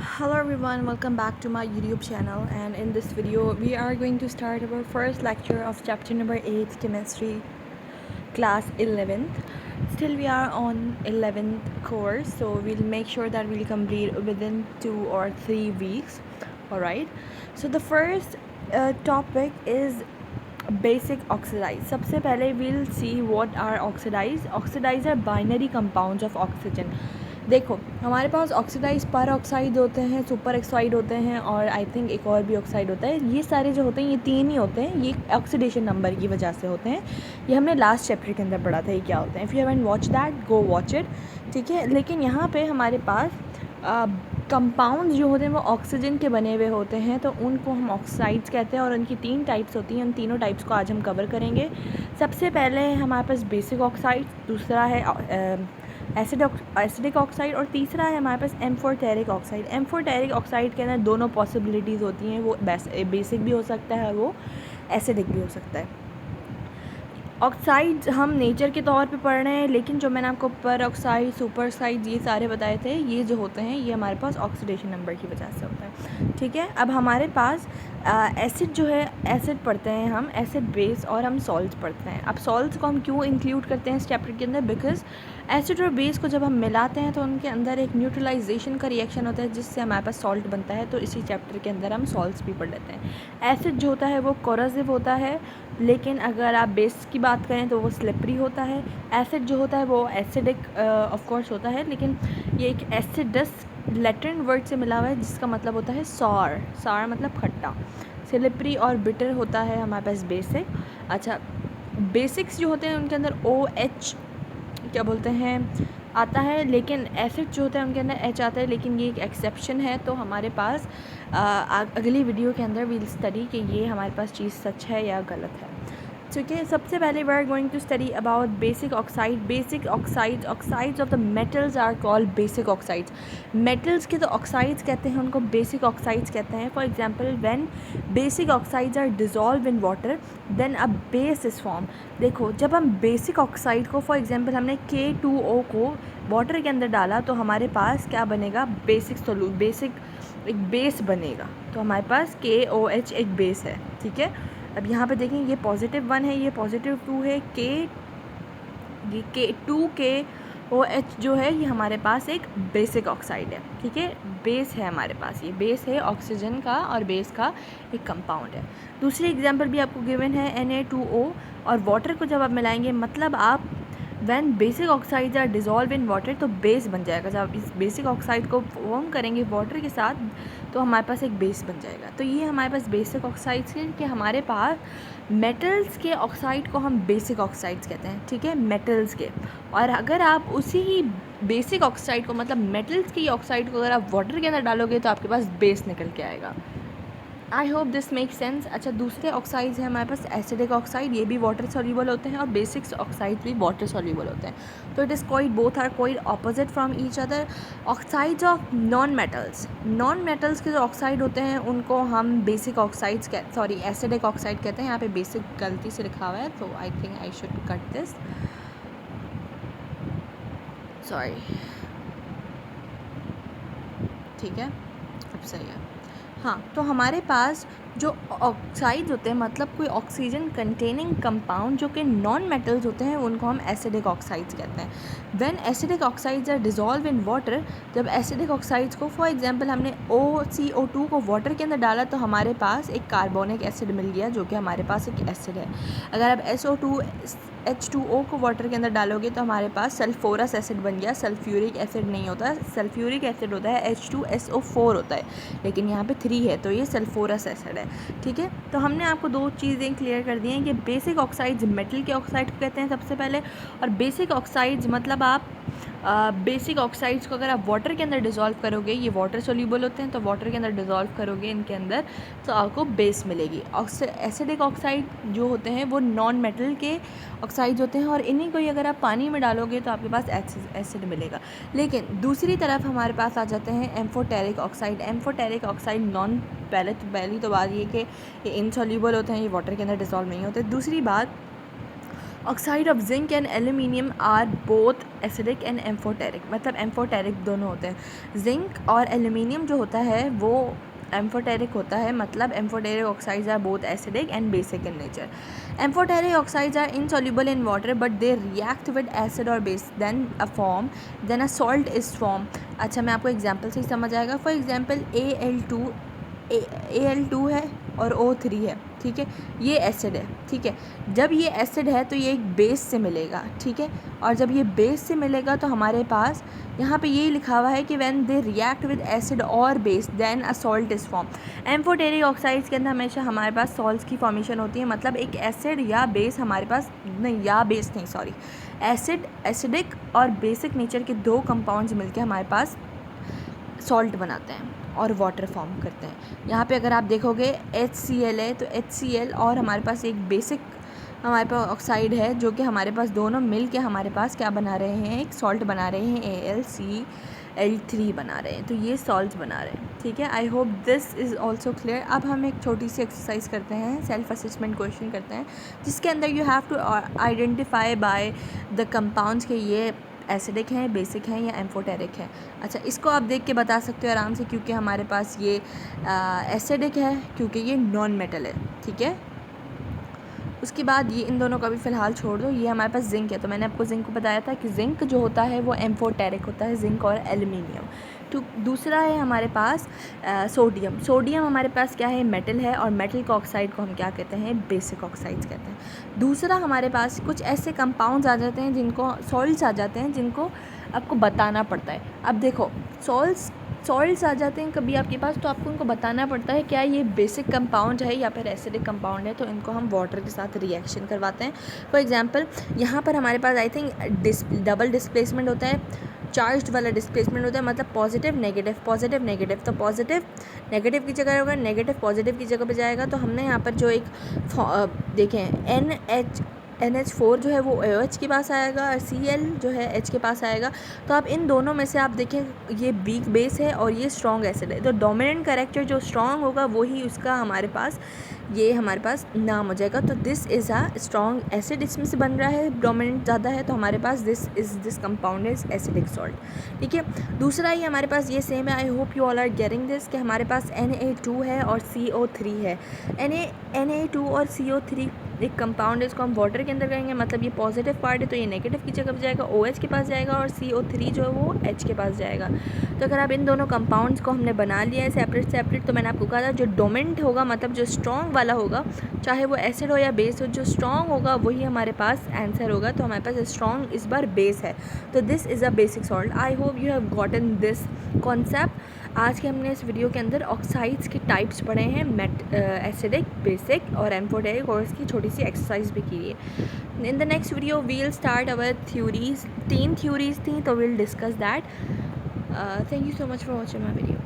Hello everyone, welcome back to my YouTube channel, and in this video we are going to start our first lecture of chapter number 8 chemistry class 11th. Still we are on 11th course, so we'll make sure that we'll complete within 2 or 3 weeks. Alright, so the first topic is basic oxidize. सबसे पहले we'll see what are oxidize. Oxidize are binary compounds of oxygen. देखो हमारे पास oxidise पर oxide होते हैं, super oxide होते हैं, और आई थिंक एक और भी ऑक्साइड होता है। ये सारे जो होते हैं ये तीन ही होते हैं, ये ऑक्सीडेशन नंबर की वजह से होते हैं। ये हमने लास्ट चैप्टर के अंदर पढ़ा था ये क्या होते हैं। If you haven't watch that go watch it, ठीक है। लेकिन यहाँ पे हमारे पास कंपाउंड जो होते हैं वो ऑक्सीजन के बने हुए होते हैं, तो उनको हम ऑक्साइड्स कहते हैं, और उनकी 3 टाइप्स होती हैं। उन तीनों टाइप्स को आज हम कवर करेंगे। सबसे पहले हमारे पास बेसिक ऑक्साइड, दूसरा है एसिडिक ऑक्साइड, और तीसरा है हमारे पास एम्फोटेरिक ऑक्साइड। एम्फोटेरिक ऑक्साइड के अंदर दोनों पॉसिबिलिटीज़ होती हैं, वो बेसिक भी हो सकता है और वो एसिडिक भी हो सकता है। ऑक्साइड्स हम नेचर के तौर पे पढ़ रहे हैं, लेकिन जो मैंने आपको पर ऑक्साइड, सुपर ऑक्साइड ये सारे बताए थे, ये जो होते हैं ये हमारे पास ऑक्सीडेशन नंबर की वजह से होता है, ठीक है। अब हमारे पास एसिड जो है, एसिड पढ़ते हैं हम, एसिड बेस, और हम सॉल्ट्स पढ़ते हैं। अब सॉल्ट्स को हम क्यों इंक्लूड करते हैं इस चैप्टर के अंदर? बिकॉज एसिड और बेस को जब हम मिलाते हैं तो उनके अंदर एक न्यूट्रलाइजेशन का रिएक्शन होता है, जिससे हमारे पास सॉल्ट बनता है। तो इसी चैप्टर के अंदर हम सॉल्ट्स भी पढ़ लेते हैं। एसिड जो होता है वो कोरोसिव होता है, लेकिन अगर आप बेस की बात करें तो वो स्लिपरी होता है। एसिड जो होता है वो एसिडिक ऑफ कोर्स होता है, लेकिन ये एक एसिडस लैटिन वर्ड से मिला हुआ है, जिसका मतलब होता है सॉर। सॉर मतलब खट्टा। स्लिपरी और बिटर होता है हमारे पास बेसिक। अच्छा, बेसिक्स जो होते हैं उनके अंदर OH क्या बोलते हैं आता है, लेकिन एसिड जो होता है उनके अंदर H आता है, लेकिन ये एक एक्सेप्शन है। तो हमारे पास अगली वीडियो के अंदर वील स्टडी कि ये हमारे पास चीज़ सच है या गलत है, ठीक है। सबसे पहले we are going to study about basic oxide. Basic oxides, oxides of the metals are called basic oxides. Metals के तो ऑक्साइड्स कहते हैं, उनको बेसिक ऑक्साइड्स कहते हैं। For example, when basic oxides are dissolve in water then a base is form. देखो, जब हम बेसिक ऑक्साइड को, फॉर एग्जांपल हमने K2O को वाटर के अंदर डाला, तो हमारे पास क्या बनेगा? बेसिक एक बेस बनेगा। तो हमारे पास KOH एक बेस है, ठीक है। अब यहाँ पे देखें, ये +1 है, ये +2 है। K2KOH जो है ये हमारे पास एक बेसिक ऑक्साइड है, ठीक है। बेस है हमारे पास, ये बेस है ऑक्सीजन का और बेस का एक कंपाउंड है। दूसरी एग्जांपल भी आपको गिवन है Na2O, और वाटर को जब आप मिलाएंगे, मतलब आप when basic oxides are dissolve in water, तो बेस बन जाएगा। जब आप इस बेसिक ऑक्साइड को फॉर्म करेंगे वाटर के साथ, तो हमारे पास एक बेस बन जाएगा। तो ये हमारे पास बेसिक ऑक्साइड्स हैं कि हमारे पास मेटल्स के ऑक्साइड को हम बेसिक ऑक्साइड्स कहते हैं, ठीक है, मेटल्स के। और अगर आप उसी ही बेसिक ऑक्साइड को, मतलब मेटल्स की ऑक्साइड को अगर आप वाटर के अंदर डालोगे, तो आपके पास बेस निकल के आएगा। I hope this make sense. अच्छा, दूसरे ऑक्साइड्स हैं हमारे पास एसिडिक ऑक्साइड, ये भी वाटर सॉल्यूबल होते हैं, और बेसिक ऑक्साइड भी वाटर सॉल्यूबल होते हैं। तो it is quite both are quite opposite from each other. Oxides of non metals के जो ऑक्साइड होते हैं उनको हम बेसिक ऑक्साइड्स एसिडिक ऑक्साइड कहते हैं। यहाँ पे बेसिक गलती से लिखा हुआ है, तो I think I should cut this, sorry, ठीक है, अब सही है। हाँ, तो हमारे पास जो ऑक्साइड्स होते हैं, मतलब कोई ऑक्सीजन कंटेनिंग कंपाउंड जो कि नॉन मेटल्स होते हैं, उनको हम एसिडिक ऑक्साइड्स कहते हैं। When acidic oxides are dissolve in water, जब एसिडिक ऑक्साइड्स को, फॉर एग्जांपल हमने OCO2 को वाटर के अंदर डाला, तो हमारे पास एक कार्बोनिक एसिड मिल गया, जो कि हमारे पास एक एसिड है। अगर आप H2O को वाटर के अंदर डालोगे, तो हमारे पास सल्फोरस एसिड बन गया। सल्फ्यूरिक एसिड नहीं होता, सल्फ्यूरिक एसिड होता है H2SO4 होता है, लेकिन यहाँ पे 3 है, तो ये सल्फोरस एसिड है, ठीक है। तो हमने आपको 2 चीज़ें क्लियर कर दी हैं कि बेसिक ऑक्साइड्स मेटल के ऑक्साइड को कहते हैं सबसे पहले, और बेसिक ऑक्साइड्स मतलब आप बेसिक ऑक्साइड्स को अगर आप वाटर के अंदर डिज़ोल्व करोगे, ये वाटर सोल्यूबल होते हैं, तो वाटर के अंदर डिज़ोल्व करोगे इनके अंदर, तो आपको बेस मिलेगी। एसिडिक ऑक्साइड जो होते हैं वो नॉन मेटल के ऑक्साइड्स होते हैं, और इन्हीं को ही अगर आप पानी में डालोगे तो आपके पास एसिड मिलेगा। लेकिन दूसरी तरफ हमारे पास आ जाते हैं एम्फोटेरिक ऑक्साइड। एम्फोटेरिक ऑक्साइड पहली तो बात ये कि ये इनसॉल्यूबल होते हैं, ये वाटर के अंदर डिज़ोल्व नहीं होते। दूसरी बात, oxide of zinc and aluminium are both acidic and amphoteric, मतलब एम्फोटेरिक दोनों होते हैं। जिंक और एल्यूमिनियम जो होता है वो एम्फोटेरिक होता है, मतलब amphoteric oxides are both acidic and basic in nature. Amphoteric oxides are insoluble in water but they react with acid और base then a salt is form. अच्छा, मैं आपको एग्जांपल से ही समझ आएगा। फॉर एग्जांपल Al2 है और O3 है, ठीक है, ये एसिड है, ठीक है। जब ये एसिड है तो ये एक बेस से मिलेगा, ठीक है, और जब ये बेस से मिलेगा तो हमारे पास यहाँ पे यही लिखा हुआ है कि when they react with acid और base then a salt is form. Amphoteric oxides के अंदर हमेशा हमारे पास सॉल्ट्स की फॉर्मेशन होती है, मतलब एक एसिड या बेस हमारे पास एसिडिक और बेसिक नेचर के दो कंपाउंड्स मिलकर हमारे पास सॉल्ट बनाते हैं और वाटर फॉर्म करते हैं। यहाँ पे अगर आप देखोगे HCl है, तो HCl और हमारे पास एक बेसिक हमारे पास ऑक्साइड है जो कि हमारे पास दोनों मिल के हमारे पास क्या बना रहे हैं, एक सॉल्ट बना रहे हैं, AlCl3 बना रहे हैं, तो ये सॉल्ट बना रहे हैं, ठीक है। I hope this is also clear. अब हम एक छोटी सी एक्सरसाइज करते हैं, सेल्फ असेसमेंट क्वेश्चन करते हैं, जिसके अंदर you have to identify by the compounds के ये एसिडिक हैं, बेसिक हैं या एम्फोटेरिक है। अच्छा, इसको आप देख के बता सकते हो आराम से, क्योंकि हमारे पास ये एसिडिक है क्योंकि ये नॉन मेटल है, ठीक है। उसके बाद ये इन दोनों का भी फ़िलहाल छोड़ दो। ये हमारे पास जिंक है, तो मैंने आपको जिंक को बताया था कि जिंक जो होता है वो एम्फोटेरिक होता है, जिंक और एल्यूमिनियम। तो दूसरा है हमारे पास सोडियम। सोडियम हमारे पास क्या है, मेटल है, और मेटल का ऑक्साइड को हम क्या कहते हैं, बेसिक ऑक्साइड्स कहते हैं। दूसरा हमारे पास कुछ ऐसे कंपाउंड्स आ जाते हैं जिनको सॉल्ट्स आ जाते हैं जिनको आपको बताना पड़ता है। अब देखो, सॉल्ट्स आ जाते हैं कभी आपके पास, तो आपको उनको बताना पड़ता है क्या ये बेसिक कंपाउंड है या फिर एसिडिक कंपाउंड है, तो इनको हम वाटर के साथ रिएक्शन करवाते हैं। फॉर एग्जांपल यहाँ पर हमारे पास आई थिंक डबल डिस्प्लेसमेंट होता है, चार्ज्ड वाला डिस्प्लेसमेंट होता है, मतलब पॉजिटिव नेगेटिव। तो पॉजिटिव नेगेटिव की जगह होगा, नेगेटिव पॉजिटिव की जगह पे जाएगा। तो हमने यहाँ पर जो एक देखें NH4 जो है वो OH के पास आएगा और Cl जो है H के पास आएगा। तो आप इन दोनों में से आप देखें, ये वीक बेस है और ये स्ट्रॉन्ग एसिड है, तो डोमिनेंट कैरेक्टर जो स्ट्रॉन्ग होगा वही उसका हमारे पास नाम हो जाएगा। तो this is a strong acid, इसमें से बन रहा है, डोमिनेंट ज़्यादा है, तो हमारे पास this compound is acidic salt, ठीक है। दूसरा ही हमारे पास ये सेम है, I hope you all are getting this, कि हमारे पास Na2 है और CO3 है। Na2 और CO3 एक कंपाउंड है, इसको हम वाटर के अंदर करेंगे, मतलब ये पॉजिटिव पार्ट है तो ये नेगेटिव की जगह पर जाएगा, OH के पास जाएगा, और CO3 जो है वो H के पास जाएगा। तो अगर आप इन दोनों कंपाउंड्स को हमने बना लिया है सेपरेट, तो मैंने आपको कहा था जो डोमिनेंट होगा, मतलब जो स्ट्रॉन्ग वाला होगा, चाहे वो एसिड हो या बेस हो, जो स्ट्रॉन्ग होगा वही हमारे पास आंसर होगा। तो हमारे पास स्ट्रॉन्ग इस बार बेस है, तो this is a basic salt. I hope you have gotten this concept. आज के हमने इस वीडियो के अंदर ऑक्साइड्स के टाइप्स पढ़े हैं, एसिडिक, बेसिक और एम्फोटेरिक, और इसकी छोटी सी एक्सरसाइज भी की है। In the next video we will start our theories. 3 theories थी, तो will discuss that. Thank you so much for watching my video.